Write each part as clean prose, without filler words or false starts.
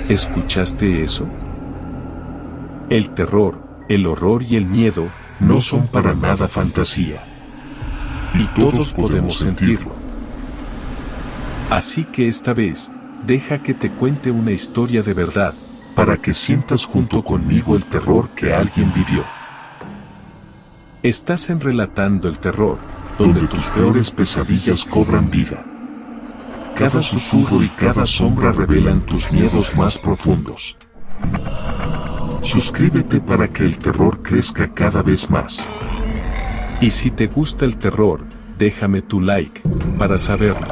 ¿Escuchaste eso? El terror, el horror y el miedo no son para nada fantasía. Y todos podemos sentirlo. Así que esta vez, deja que te cuente una historia de verdad, para que sientas junto conmigo el terror que alguien vivió. Estás en Relatando el Terror, donde tus peores pesadillas cobran vida. Cada susurro y cada sombra revelan tus miedos más profundos. Suscríbete para que el terror crezca cada vez más. Y si te gusta el terror, déjame tu like, para saberlo.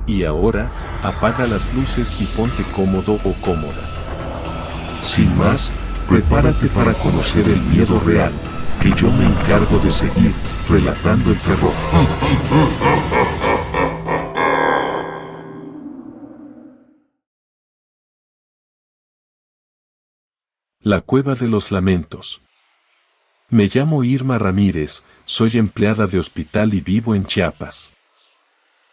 Y ahora, apaga las luces y ponte cómodo o cómoda. Sin más, prepárate para conocer el miedo real, que yo me encargo de seguir, relatando el terror. La Cueva de los Lamentos. Me llamo Irma Ramírez, soy empleada de hospital y vivo en Chiapas.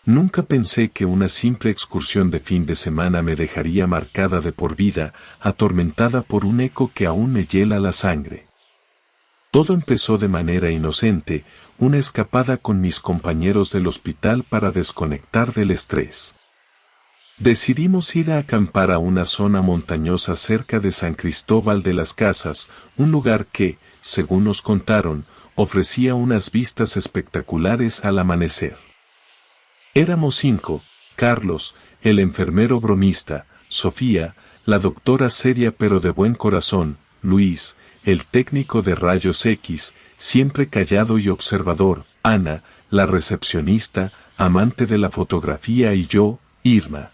Nunca pensé que una simple excursión de fin de semana me dejaría marcada de por vida, atormentada por un eco que aún me hiela la sangre. Todo empezó de manera inocente, una escapada con mis compañeros del hospital para desconectar del estrés. Decidimos ir a acampar a una zona montañosa cerca de San Cristóbal de las Casas, un lugar que, según nos contaron, ofrecía unas vistas espectaculares al amanecer. Éramos 5, Carlos, el enfermero bromista, Sofía, la doctora seria pero de buen corazón, Luis, el técnico de rayos X, siempre callado y observador, Ana, la recepcionista, amante de la fotografía y yo, Irma,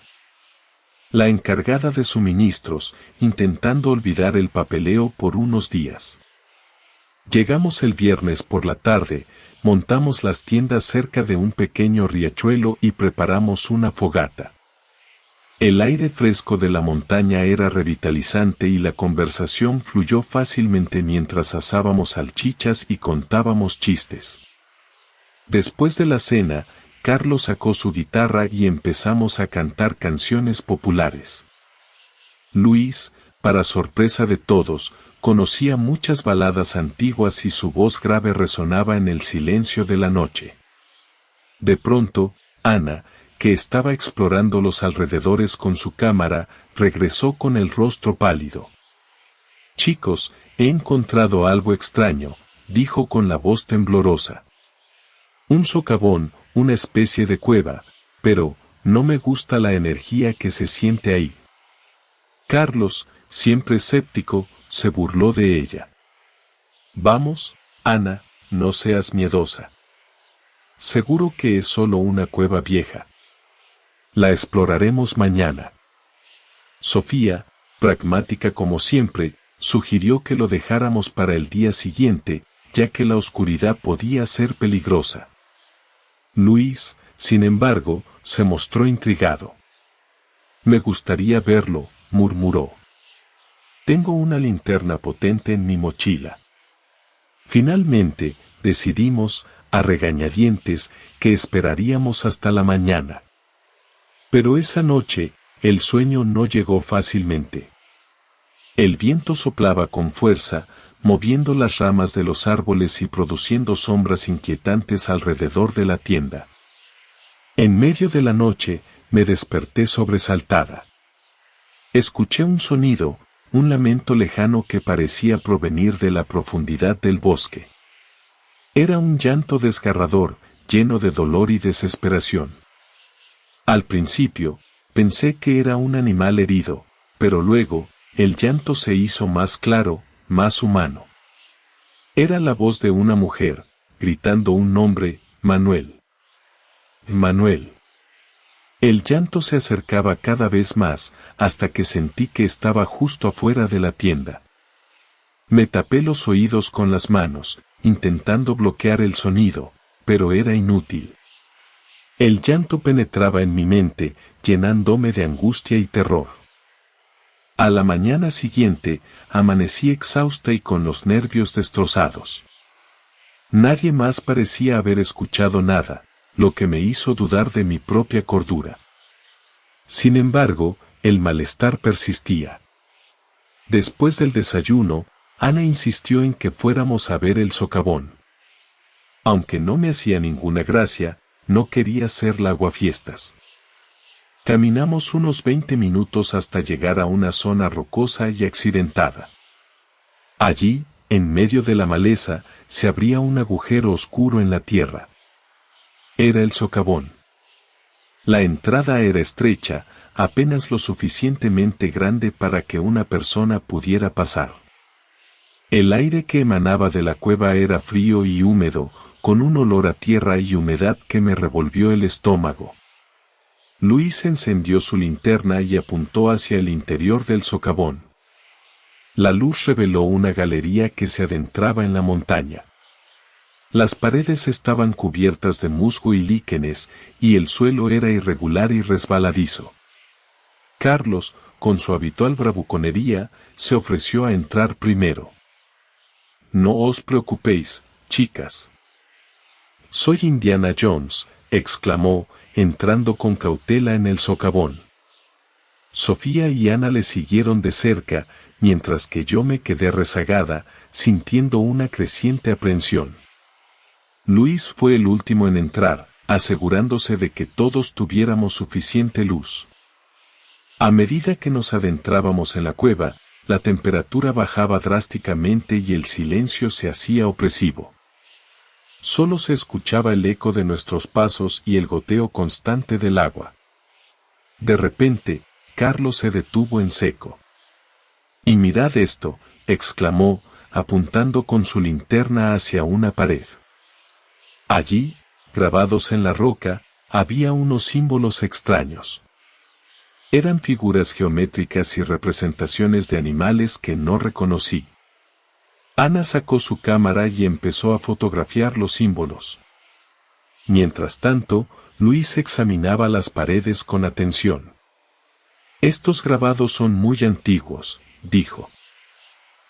la encargada de suministros, intentando olvidar el papeleo por unos días. Llegamos el viernes por la tarde, montamos las tiendas cerca de un pequeño riachuelo y preparamos una fogata. El aire fresco de la montaña era revitalizante y la conversación fluyó fácilmente mientras asábamos salchichas y contábamos chistes. Después de la cena, Carlos sacó su guitarra y empezamos a cantar canciones populares. Luis, para sorpresa de todos, conocía muchas baladas antiguas y su voz grave resonaba en el silencio de la noche. De pronto, Ana, que estaba explorando los alrededores con su cámara, regresó con el rostro pálido. «Chicos, he encontrado algo extraño», dijo con la voz temblorosa. «Un socavón, una especie de cueva, pero no me gusta la energía que se siente ahí». Carlos, siempre escéptico, se burló de ella. «Vamos, Ana, no seas miedosa. Seguro que es solo una cueva vieja. La exploraremos mañana». Sofía, pragmática como siempre, sugirió que lo dejáramos para el día siguiente, ya que la oscuridad podía ser peligrosa. Luis, sin embargo, se mostró intrigado. «Me gustaría verlo», murmuró. «Tengo una linterna potente en mi mochila». Finalmente, decidimos, a regañadientes, que esperaríamos hasta la mañana. Pero esa noche, el sueño no llegó fácilmente. El viento soplaba con fuerza, moviendo las ramas de los árboles y produciendo sombras inquietantes alrededor de la tienda. En medio de la noche, me desperté sobresaltada. Escuché un sonido, un lamento lejano que parecía provenir de la profundidad del bosque. Era un llanto desgarrador, lleno de dolor y desesperación. Al principio, pensé que era un animal herido, pero luego, el llanto se hizo más claro, más humano. Era la voz de una mujer, gritando un nombre, Manuel. Manuel. El llanto se acercaba cada vez más, hasta que sentí que estaba justo afuera de la tienda. Me tapé los oídos con las manos, intentando bloquear el sonido, pero era inútil. El llanto penetraba en mi mente, llenándome de angustia y terror. A la mañana siguiente, amanecí exhausta y con los nervios destrozados. Nadie más parecía haber escuchado nada, lo que me hizo dudar de mi propia cordura. Sin embargo, el malestar persistía. Después del desayuno, Ana insistió en que fuéramos a ver el socavón. Aunque no me hacía ninguna gracia, no quería ser la aguafiestas. Caminamos unos 20 minutos hasta llegar a una zona rocosa y accidentada. Allí, en medio de la maleza, se abría un agujero oscuro en la tierra. Era el socavón. La entrada era estrecha, apenas lo suficientemente grande para que una persona pudiera pasar. El aire que emanaba de la cueva era frío y húmedo, con un olor a tierra y humedad que me revolvió el estómago. Luis encendió su linterna y apuntó hacia el interior del socavón. La luz reveló una galería que se adentraba en la montaña. Las paredes estaban cubiertas de musgo y líquenes, y el suelo era irregular y resbaladizo. Carlos, con su habitual bravuconería, se ofreció a entrar primero. «No os preocupéis, chicas. Soy Indiana Jones», exclamó, entrando con cautela en el socavón. Sofía y Ana le siguieron de cerca, mientras que yo me quedé rezagada, sintiendo una creciente aprensión. Luis fue el último en entrar, asegurándose de que todos tuviéramos suficiente luz. A medida que nos adentrábamos en la cueva, la temperatura bajaba drásticamente y el silencio se hacía opresivo. Solo se escuchaba el eco de nuestros pasos y el goteo constante del agua. De repente, Carlos se detuvo en seco. «Y mirad esto», exclamó, apuntando con su linterna hacia una pared. Allí, grabados en la roca, había unos símbolos extraños. Eran figuras geométricas y representaciones de animales que no reconocí. Ana sacó su cámara y empezó a fotografiar los símbolos. Mientras tanto, Luis examinaba las paredes con atención. «Estos grabados son muy antiguos», dijo.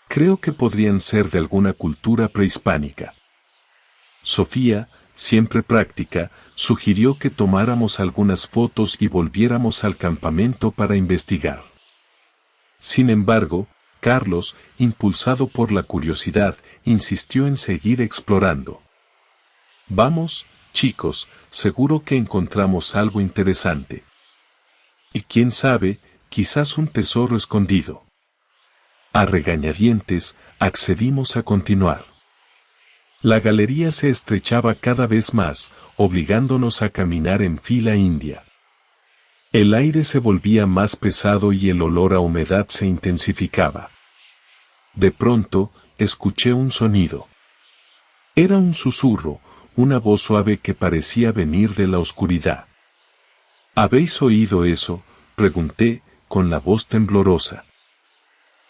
«Creo que podrían ser de alguna cultura prehispánica». Sofía, siempre práctica, sugirió que tomáramos algunas fotos y volviéramos al campamento para investigar. Sin embargo, Carlos, impulsado por la curiosidad, insistió en seguir explorando. «Vamos, chicos, seguro que encontramos algo interesante. Y quién sabe, quizás un tesoro escondido». A regañadientes, accedimos a continuar. La galería se estrechaba cada vez más, obligándonos a caminar en fila india. El aire se volvía más pesado y el olor a humedad se intensificaba. De pronto, escuché un sonido. Era un susurro, una voz suave que parecía venir de la oscuridad. «¿Habéis oído eso?», pregunté, con la voz temblorosa.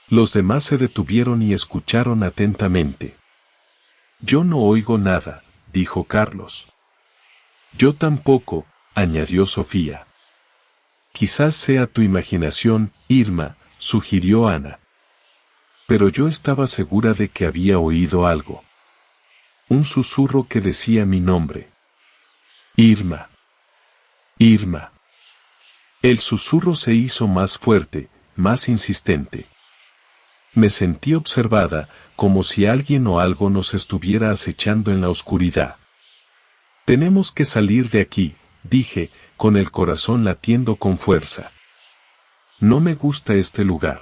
Los demás se detuvieron y escucharon atentamente. «Yo no oigo nada», dijo Carlos. «Yo tampoco», añadió Sofía. «Quizás sea tu imaginación, Irma», sugirió Ana. Pero yo estaba segura de que había oído algo. Un susurro que decía mi nombre. «Irma. Irma». El susurro se hizo más fuerte, más insistente. Me sentí observada, como si alguien o algo nos estuviera acechando en la oscuridad. «Tenemos que salir de aquí», dije, con el corazón latiendo con fuerza. «No me gusta este lugar».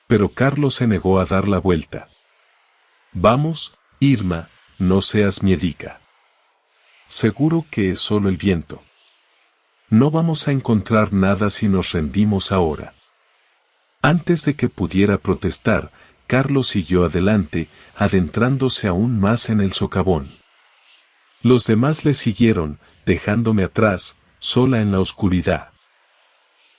Pero Carlos se negó a dar la vuelta. «Vamos, Irma, no seas miedica. Seguro que es solo el viento. No vamos a encontrar nada si nos rendimos ahora». Antes de que pudiera protestar, Carlos siguió adelante, adentrándose aún más en el socavón. Los demás le siguieron, dejándome atrás, sola en la oscuridad.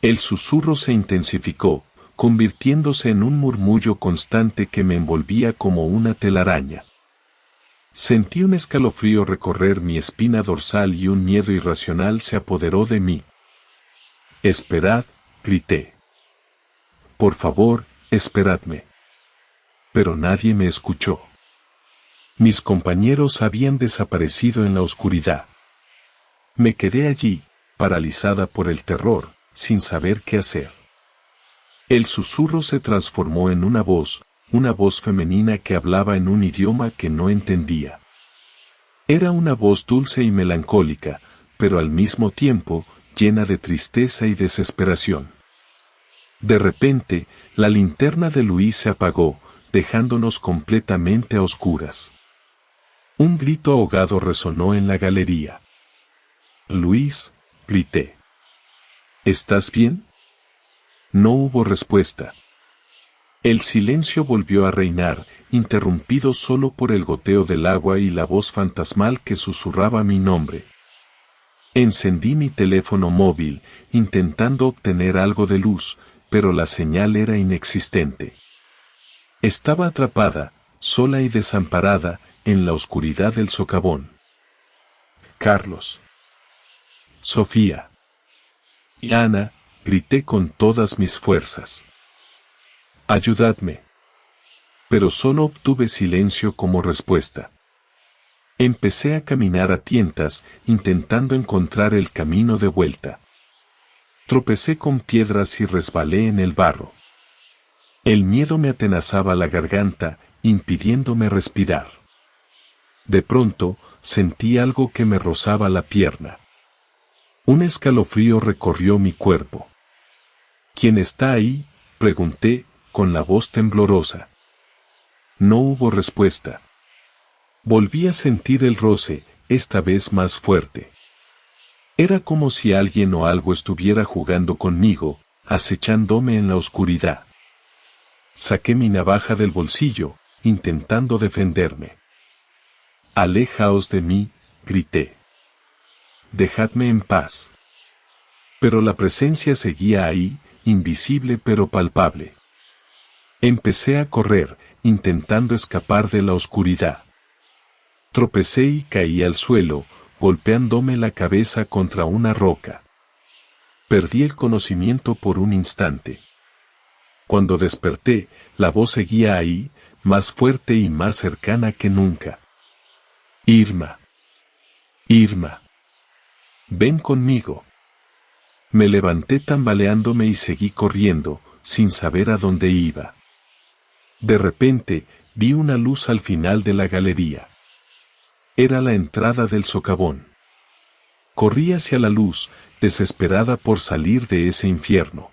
El susurro se intensificó, convirtiéndose en un murmullo constante que me envolvía como una telaraña. Sentí un escalofrío recorrer mi espina dorsal y un miedo irracional se apoderó de mí. «Esperad», grité. «Por favor, esperadme». Pero nadie me escuchó. Mis compañeros habían desaparecido en la oscuridad. Me quedé allí, paralizada por el terror, sin saber qué hacer. El susurro se transformó en una voz femenina que hablaba en un idioma que no entendía. Era una voz dulce y melancólica, pero al mismo tiempo llena de tristeza y desesperación. De repente, la linterna de Luis se apagó, dejándonos completamente a oscuras. Un grito ahogado resonó en la galería. «Luis», grité. «¿Estás bien?». No hubo respuesta. El silencio volvió a reinar, interrumpido solo por el goteo del agua y la voz fantasmal que susurraba mi nombre. Encendí mi teléfono móvil, intentando obtener algo de luz, pero la señal era inexistente. Estaba atrapada, sola y desamparada, en la oscuridad del socavón. «Carlos. Sofía. Y Ana», grité con todas mis fuerzas. «Ayudadme». Pero solo obtuve silencio como respuesta. Empecé a caminar a tientas, intentando encontrar el camino de vuelta. Tropecé con piedras y resbalé en el barro. El miedo me atenazaba la garganta, impidiéndome respirar. De pronto, sentí algo que me rozaba la pierna. Un escalofrío recorrió mi cuerpo. «¿Quién está ahí?», pregunté, con la voz temblorosa. No hubo respuesta. Volví a sentir el roce, esta vez más fuerte. Era como si alguien o algo estuviera jugando conmigo, acechándome en la oscuridad. Saqué mi navaja del bolsillo, intentando defenderme. «Alejaos de mí», grité. «Dejadme en paz». Pero la presencia seguía ahí, invisible pero palpable. Empecé a correr, intentando escapar de la oscuridad. Tropecé y caí al suelo, golpeándome la cabeza contra una roca. Perdí el conocimiento por un instante. Cuando desperté, la voz seguía ahí, más fuerte y más cercana que nunca. «Irma. Irma. Ven conmigo». Me levanté tambaleándome y seguí corriendo, sin saber a dónde iba. De repente, vi una luz al final de la galería. Era la entrada del socavón. Corrí hacia la luz, desesperada por salir de ese infierno.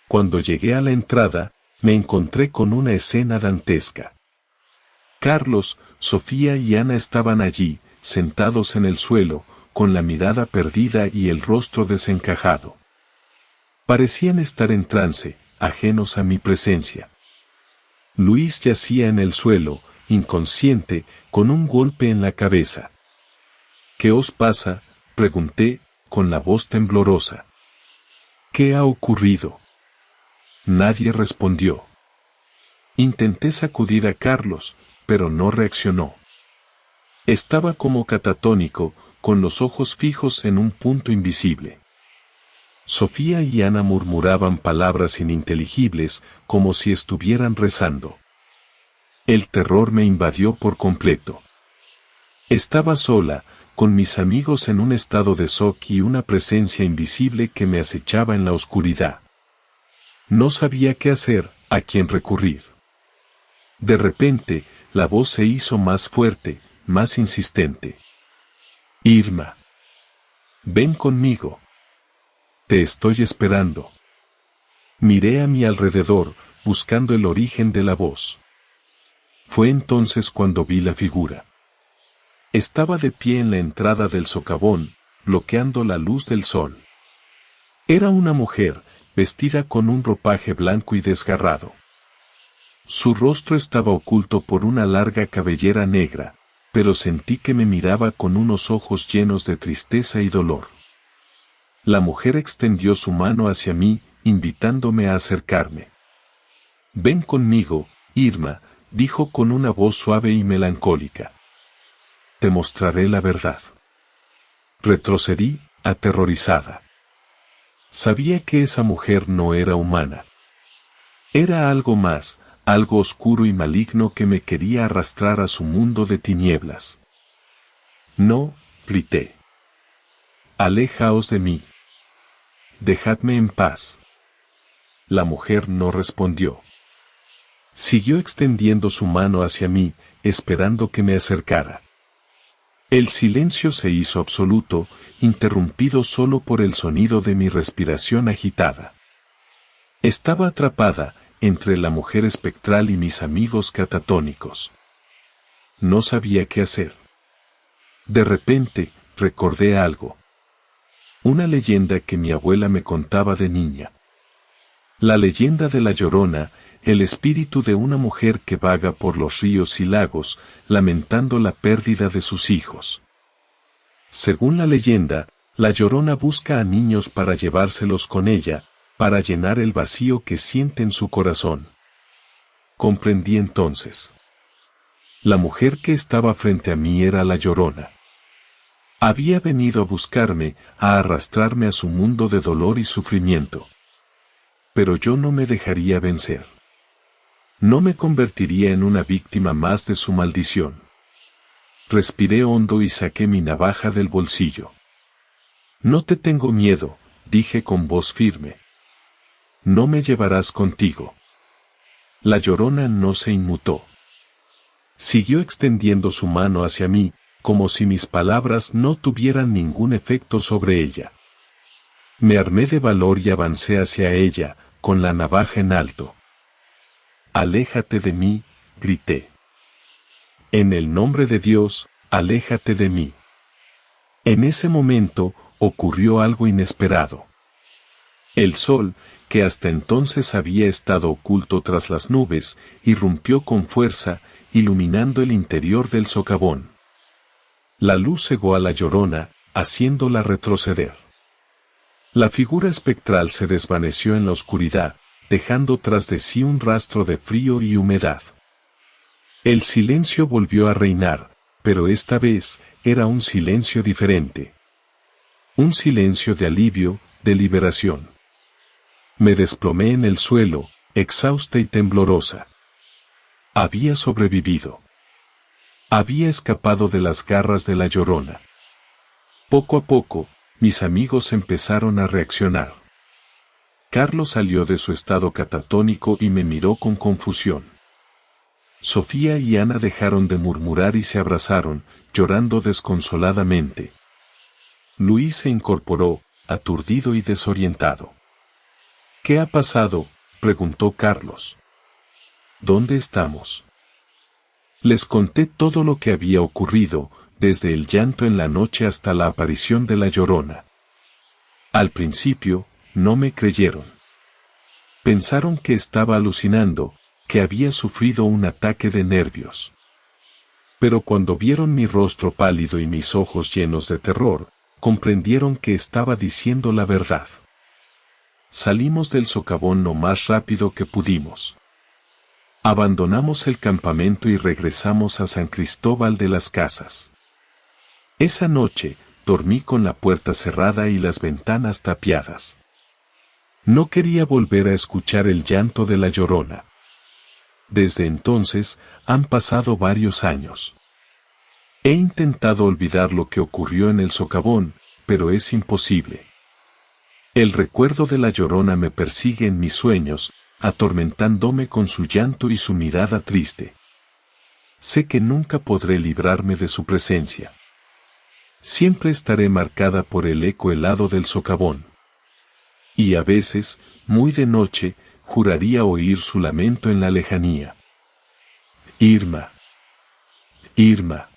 Cuando llegué a la entrada, me encontré con una escena dantesca. Carlos, Sofía y Ana estaban allí, sentados en el suelo, con la mirada perdida y el rostro desencajado. Parecían estar en trance, ajenos a mi presencia. Luis yacía en el suelo, inconsciente, con un golpe en la cabeza. «¿Qué os pasa?», pregunté, con la voz temblorosa. «¿Qué ha ocurrido?». Nadie respondió. Intenté sacudir a Carlos, pero no reaccionó. Estaba como catatónico, con los ojos fijos en un punto invisible. Sofía y Ana murmuraban palabras ininteligibles, como si estuvieran rezando. El terror me invadió por completo. Estaba sola, con mis amigos en un estado de shock y una presencia invisible que me acechaba en la oscuridad. No sabía qué hacer, a quién recurrir. De repente, la voz se hizo más fuerte, más insistente. «Irma. Ven conmigo. Te estoy esperando». Miré a mi alrededor, buscando el origen de la voz. Fue entonces cuando vi la figura. Estaba de pie en la entrada del socavón, bloqueando la luz del sol. Era una mujer, vestida con un ropaje blanco y desgarrado. Su rostro estaba oculto por una larga cabellera negra, pero sentí que me miraba con unos ojos llenos de tristeza y dolor. La mujer extendió su mano hacia mí, invitándome a acercarme. «Ven conmigo, Irma», dijo con una voz suave y melancólica. «Te mostraré la verdad». Retrocedí, aterrorizada. Sabía que esa mujer no era humana. Era algo más, algo oscuro y maligno que me quería arrastrar a su mundo de tinieblas. «No», grité. «Alejaos de mí». dejadme en paz. La mujer no respondió. Siguió extendiendo su mano hacia mí, esperando que me acercara. El silencio se hizo absoluto, interrumpido solo por el sonido de mi respiración agitada. Estaba atrapada entre la mujer espectral y mis amigos catatónicos. No sabía qué hacer. De repente, recordé algo. Una leyenda que mi abuela me contaba de niña. La leyenda de la Llorona, el espíritu de una mujer que vaga por los ríos y lagos, lamentando la pérdida de sus hijos. Según la leyenda, la Llorona busca a niños para llevárselos con ella, para llenar el vacío que siente en su corazón. Comprendí entonces. La mujer que estaba frente a mí era la Llorona. Había venido a buscarme, a arrastrarme a su mundo de dolor y sufrimiento. Pero yo no me dejaría vencer. No me convertiría en una víctima más de su maldición. Respiré hondo y saqué mi navaja del bolsillo. No te tengo miedo, dije con voz firme. No me llevarás contigo. La Llorona no se inmutó. Siguió extendiendo su mano hacia mí, como si mis palabras no tuvieran ningún efecto sobre ella. Me armé de valor y avancé hacia ella, con la navaja en alto. Aléjate de mí, grité. En el nombre de Dios, aléjate de mí. En ese momento, ocurrió algo inesperado. El sol, que hasta entonces había estado oculto tras las nubes, irrumpió con fuerza, iluminando el interior del socavón. La luz cegó a la Llorona, haciéndola retroceder. La figura espectral se desvaneció en la oscuridad, dejando tras de sí un rastro de frío y humedad. El silencio volvió a reinar, pero esta vez era un silencio diferente. Un silencio de alivio, de liberación. Me desplomé en el suelo, exhausta y temblorosa. Había sobrevivido. Había escapado de las garras de la Llorona. Poco a poco, mis amigos empezaron a reaccionar. Carlos salió de su estado catatónico y me miró con confusión. Sofía y Ana dejaron de murmurar y se abrazaron, llorando desconsoladamente. Luis se incorporó, aturdido y desorientado. ¿Qué ha pasado?, preguntó Carlos. ¿Dónde estamos? Les conté todo lo que había ocurrido, desde el llanto en la noche hasta la aparición de la Llorona. Al principio, no me creyeron. Pensaron que estaba alucinando, que había sufrido un ataque de nervios. Pero cuando vieron mi rostro pálido y mis ojos llenos de terror, comprendieron que estaba diciendo la verdad. Salimos del socavón lo más rápido que pudimos. Abandonamos el campamento y regresamos a San Cristóbal de las Casas. Esa noche, dormí con la puerta cerrada y las ventanas tapiadas. No quería volver a escuchar el llanto de la Llorona. Desde entonces, han pasado varios años. He intentado olvidar lo que ocurrió en el socavón, pero es imposible. El recuerdo de la Llorona me persigue en mis sueños, atormentándome con su llanto y su mirada triste. Sé que nunca podré librarme de su presencia. Siempre estaré marcada por el eco helado del socavón. Y a veces, muy de noche, juraría oír su lamento en la lejanía. Irma. Irma.